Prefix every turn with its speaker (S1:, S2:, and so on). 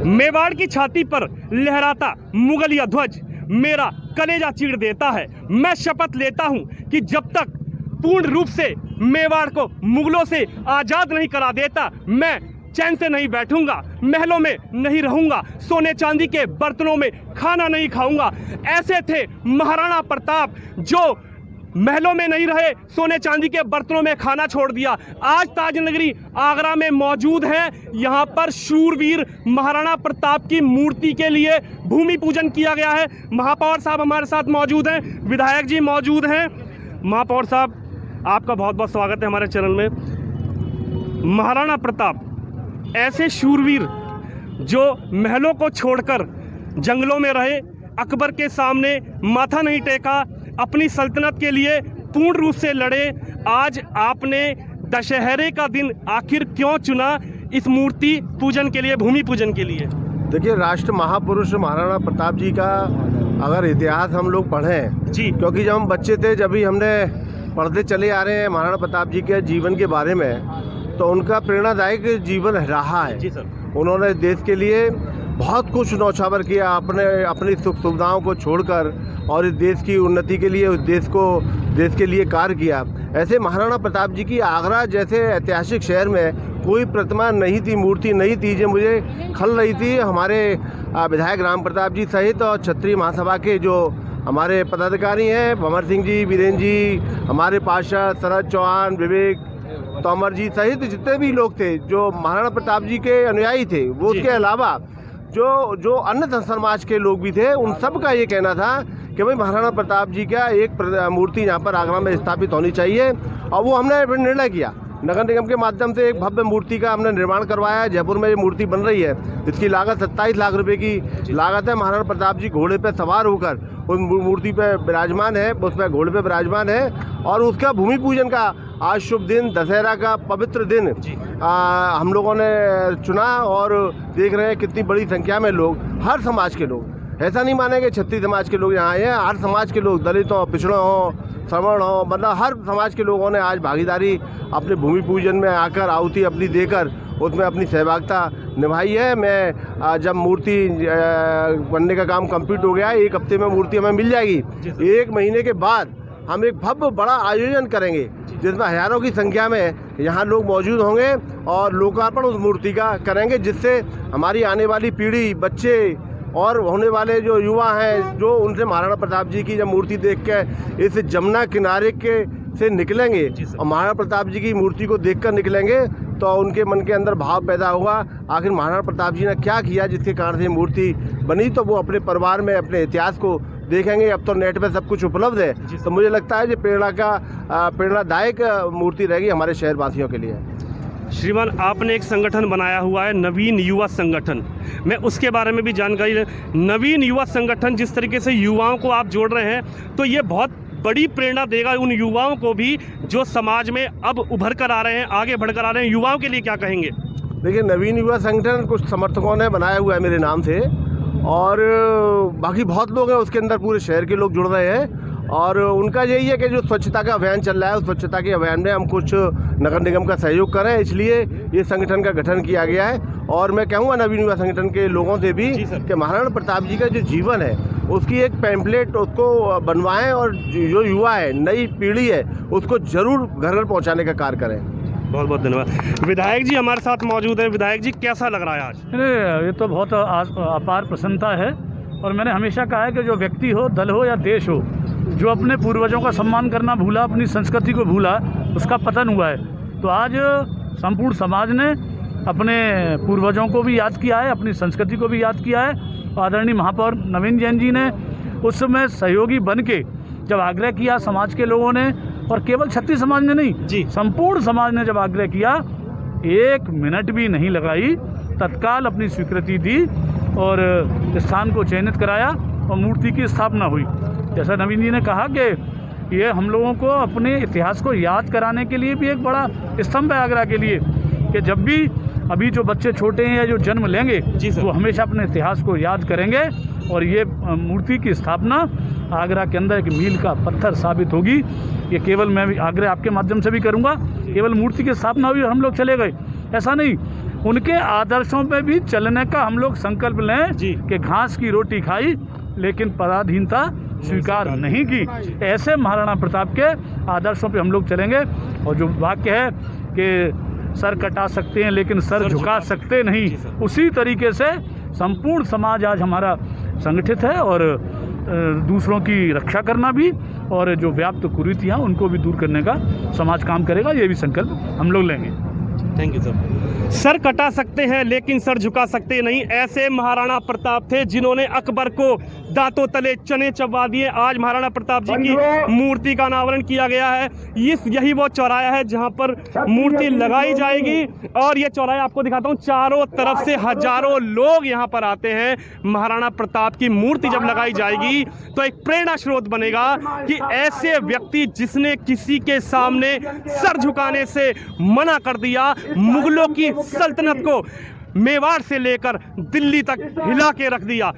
S1: मेवाड़ की छाती पर लहराता मुगलिया ध्वज मेरा कलेजा चीर देता है। मैं शपथ लेता हूं कि जब तक पूर्ण रूप से मेवाड़ को मुगलों से आजाद नहीं करा देता, मैं चैन से नहीं बैठूंगा, महलों में नहीं रहूंगा, सोने चांदी के बर्तनों में खाना नहीं खाऊंगा। ऐसे थे महाराणा प्रताप जो महलों में नहीं रहे, सोने चांदी के बर्तनों में खाना छोड़ दिया। आज ताज नगरी आगरा में मौजूद है। यहाँ पर शूरवीर महाराणा प्रताप की मूर्ति के लिए भूमि पूजन किया गया है। महापौर साहब हमारे साथ मौजूद हैं, विधायक जी मौजूद हैं। महापौर साहब, आपका बहुत बहुत स्वागत है हमारे चैनल में। महाराणा प्रताप ऐसे शूरवीर जो महलों को छोड़कर जंगलों में रहे, अकबर के सामने माथा नहीं टेका, अपनी सल्तनत के लिए पूर्ण रूप से लड़े। आज आपने दशहरे का दिन आखिर क्यों चुना इस मूर्ति पूजन के लिए, भूमि पूजन के लिए?
S2: देखिए, राष्ट्र महापुरुष महाराणा प्रताप जी का अगर इतिहास हम लोग पढ़ें
S1: जी,
S2: क्योंकि जब हम बच्चे थे, जब भी हमने पढ़ते चले आ रहे हैं महाराणा प्रताप जी के जीवन के बारे में, तो उनका प्रेरणादायक जीवन रहा है।
S1: जी सर।
S2: उन्होंने देश के लिए बहुत कुछ नौछावर किया, अपनी सुख सुविधाओं को छोड़कर, और इस देश की उन्नति के लिए, उस देश के लिए कार्य किया। ऐसे महाराणा प्रताप जी की आगरा जैसे ऐतिहासिक शहर में कोई प्रतिमा नहीं थी, मूर्ति नहीं थी जो मुझे खल रही थी। हमारे विधायक राम प्रताप जी सहित और क्षत्रिय महासभा के जो हमारे पदाधिकारी हैं, भंवर सिंह जी, वीरेंद्र जी, हमारे पार्षद शरद चौहान, विवेक तोमर जी सहित जितने भी लोग थे जो महाराणा प्रताप जी के अनुयायी थे, वो उसके अलावा जो अन्य समाज के लोग भी थे, उन सब का ये कहना था कि भाई महाराणा प्रताप जी का एक मूर्ति यहाँ पर आगरा में स्थापित होनी चाहिए। और वो हमने निर्णय किया, नगर निगम के माध्यम से एक भव्य मूर्ति का हमने निर्माण करवाया। जयपुर में ये मूर्ति बन रही है, इसकी लागत 27 लाख रुपए की लागत है। महाराणा प्रताप जी घोड़े पे सवार होकर उस मूर्ति पे विराजमान है, उस पर घोड़े पे विराजमान है। और उसका भूमि पूजन का आज शुभ दिन, दशहरा का पवित्र दिन हम लोगों ने चुना। और देख रहे हैं कितनी बड़ी संख्या में लोग, हर समाज के लोग, ऐसा नहीं मानेंगे क्षत्रिय समाज के लोग यहाँ आए हैं, हर समाज के लोग, दलित हो, पिछड़ों हो, श्रमण हो, मतलब हर समाज के लोगों ने आज भागीदारी अपने भूमि पूजन में आकर आहुति अपनी देकर उसमें अपनी सहभागिता निभाई है। मैं जब मूर्ति बनने का काम कंप्लीट हो गया, 1 हफ्ते में मूर्ति हमें मिल जाएगी। 1 महीने के बाद हम एक भव्य बड़ा आयोजन करेंगे जिसमें हजारों की संख्या में यहाँ लोग मौजूद होंगे और लोकार्पण उस मूर्ति का करेंगे, जिससे हमारी आने वाली पीढ़ी, बच्चे और होने वाले जो युवा हैं, जो उनसे महाराणा प्रताप जी की जब मूर्ति देख के इस जमुना किनारे के से निकलेंगे और महाराणा प्रताप जी की मूर्ति को देखकर निकलेंगे, तो उनके मन के अंदर भाव पैदा होगा, आखिर महाराणा प्रताप जी ने क्या किया जिसके कारण से मूर्ति बनी। तो वो अपने परिवार में अपने इतिहास को देखेंगे। अब तो नेट पे सब कुछ उपलब्ध है, तो मुझे लगता है ये प्रेरणादायक मूर्ति रहेगी हमारे शहरवासियों के लिए।
S1: श्रीमान, आपने एक संगठन बनाया हुआ है, नवीन युवा संगठन, मैं उसके बारे में भी जानकारी। नवीन युवा संगठन जिस तरीके से युवाओं को आप जोड़ रहे हैं, तो ये बहुत बड़ी प्रेरणा देगा उन युवाओं को भी जो समाज में अब उभर कर आ रहे हैं, आगे बढ़कर आ रहे हैं। युवाओं के लिए क्या कहेंगे?
S2: देखिए, नवीन युवा संगठन कुछ समर्थकों ने बनाया हुआ है मेरे नाम से, और बाकी बहुत लोग हैं उसके अंदर, पूरे शहर के लोग जुड़ रहे हैं। और उनका यही है कि जो स्वच्छता का अभियान चल रहा है, उस स्वच्छता के अभियान में हम कुछ नगर निगम का सहयोग करें, इसलिए ये संगठन का गठन किया गया है। और मैं कहूँगा नवीन युवा संगठन के लोगों से भी कि महाराणा प्रताप जी का जो जीवन है उसकी एक पैम्पलेट उसको बनवाएं, और जो युवा है, नई पीढ़ी है, उसको जरूर घर घर पहुँचाने का कार्य करें।
S1: बहुत बहुत धन्यवाद। विधायक जी हमारे साथ मौजूद हैं। विधायक जी, कैसा लग रहा है आज?
S3: ये तो बहुत अपार प्रसन्नता है। और मैंने हमेशा कहा है कि जो व्यक्ति हो, दल हो या देश हो, जो अपने पूर्वजों का सम्मान करना भूला, अपनी संस्कृति को भूला, उसका पतन हुआ है। तो आज संपूर्ण समाज ने अपने पूर्वजों को भी याद किया है, अपनी संस्कृति को भी याद किया है। आदरणीय महापौर नवीन जैन जी ने उस समय सहयोगी बन के जब आग्रह किया समाज के लोगों ने, और केवल क्षत्रिय समाज ने नहीं जी, संपूर्ण समाज ने जब आग्रह किया, 1 मिनट भी नहीं लगाई, तत्काल अपनी स्वीकृति दी और स्थान को चयनित कराया और मूर्ति की स्थापना हुई। जैसा नवीन जी ने कहा कि ये हम लोगों को अपने इतिहास को याद कराने के लिए भी एक बड़ा स्तंभ है आगरा के लिए, कि जब भी अभी जो बच्चे छोटे हैं या जो जन्म लेंगे, वो हमेशा अपने इतिहास को याद करेंगे। और ये मूर्ति की स्थापना आगरा के अंदर एक मील का पत्थर साबित होगी। ये केवल मैं भी आग्रह आपके माध्यम से भी करूंगा, केवल मूर्ति की स्थापना हुई और हम लोग चले गए, ऐसा नहीं। उनके आदर्शों पे भी चलने का हम लोग संकल्प लें
S1: जी।
S3: कि घास की रोटी खाई लेकिन पराधीनता स्वीकार नहीं की। ऐसे महाराणा प्रताप के आदर्शों पे हम लोग चलेंगे। और जो वाक्य है कि सर कटा सकते हैं लेकिन सर झुका सकते नहीं, उसी तरीके से संपूर्ण समाज आज हमारा संगठित है और दूसरों की रक्षा करना भी और जो व्याप्त कुरीतियाँ उनको भी दूर करने का समाज काम करेगा, ये भी संकल्प हम लोग लेंगे।
S1: थैंक यू सर कटा सकते हैं लेकिन सर झुका सकते नहीं, ऐसे महाराणा प्रताप थे जिन्होंने अकबर को दांतों तले चने चबा दिए। आज महाराणा प्रताप जी की मूर्ति का अनावरण किया गया है। यही वो चौराहा है जहां पर मूर्ति लगाई जाएगी और ये चौराहा आपको दिखाता हूं, चारों तरफ से हजारों लोग यहां पर आते हैं। महाराणा प्रताप की मूर्ति जब लगाई जाएगी तो एक प्रेरणा स्रोत बनेगा कि ऐसे व्यक्ति जिसने किसी के सामने सर झुकाने से मना कर दिया, मुगलों की सल्तनत को मेवाड़ से लेकर दिल्ली तक हिला के रख दिया।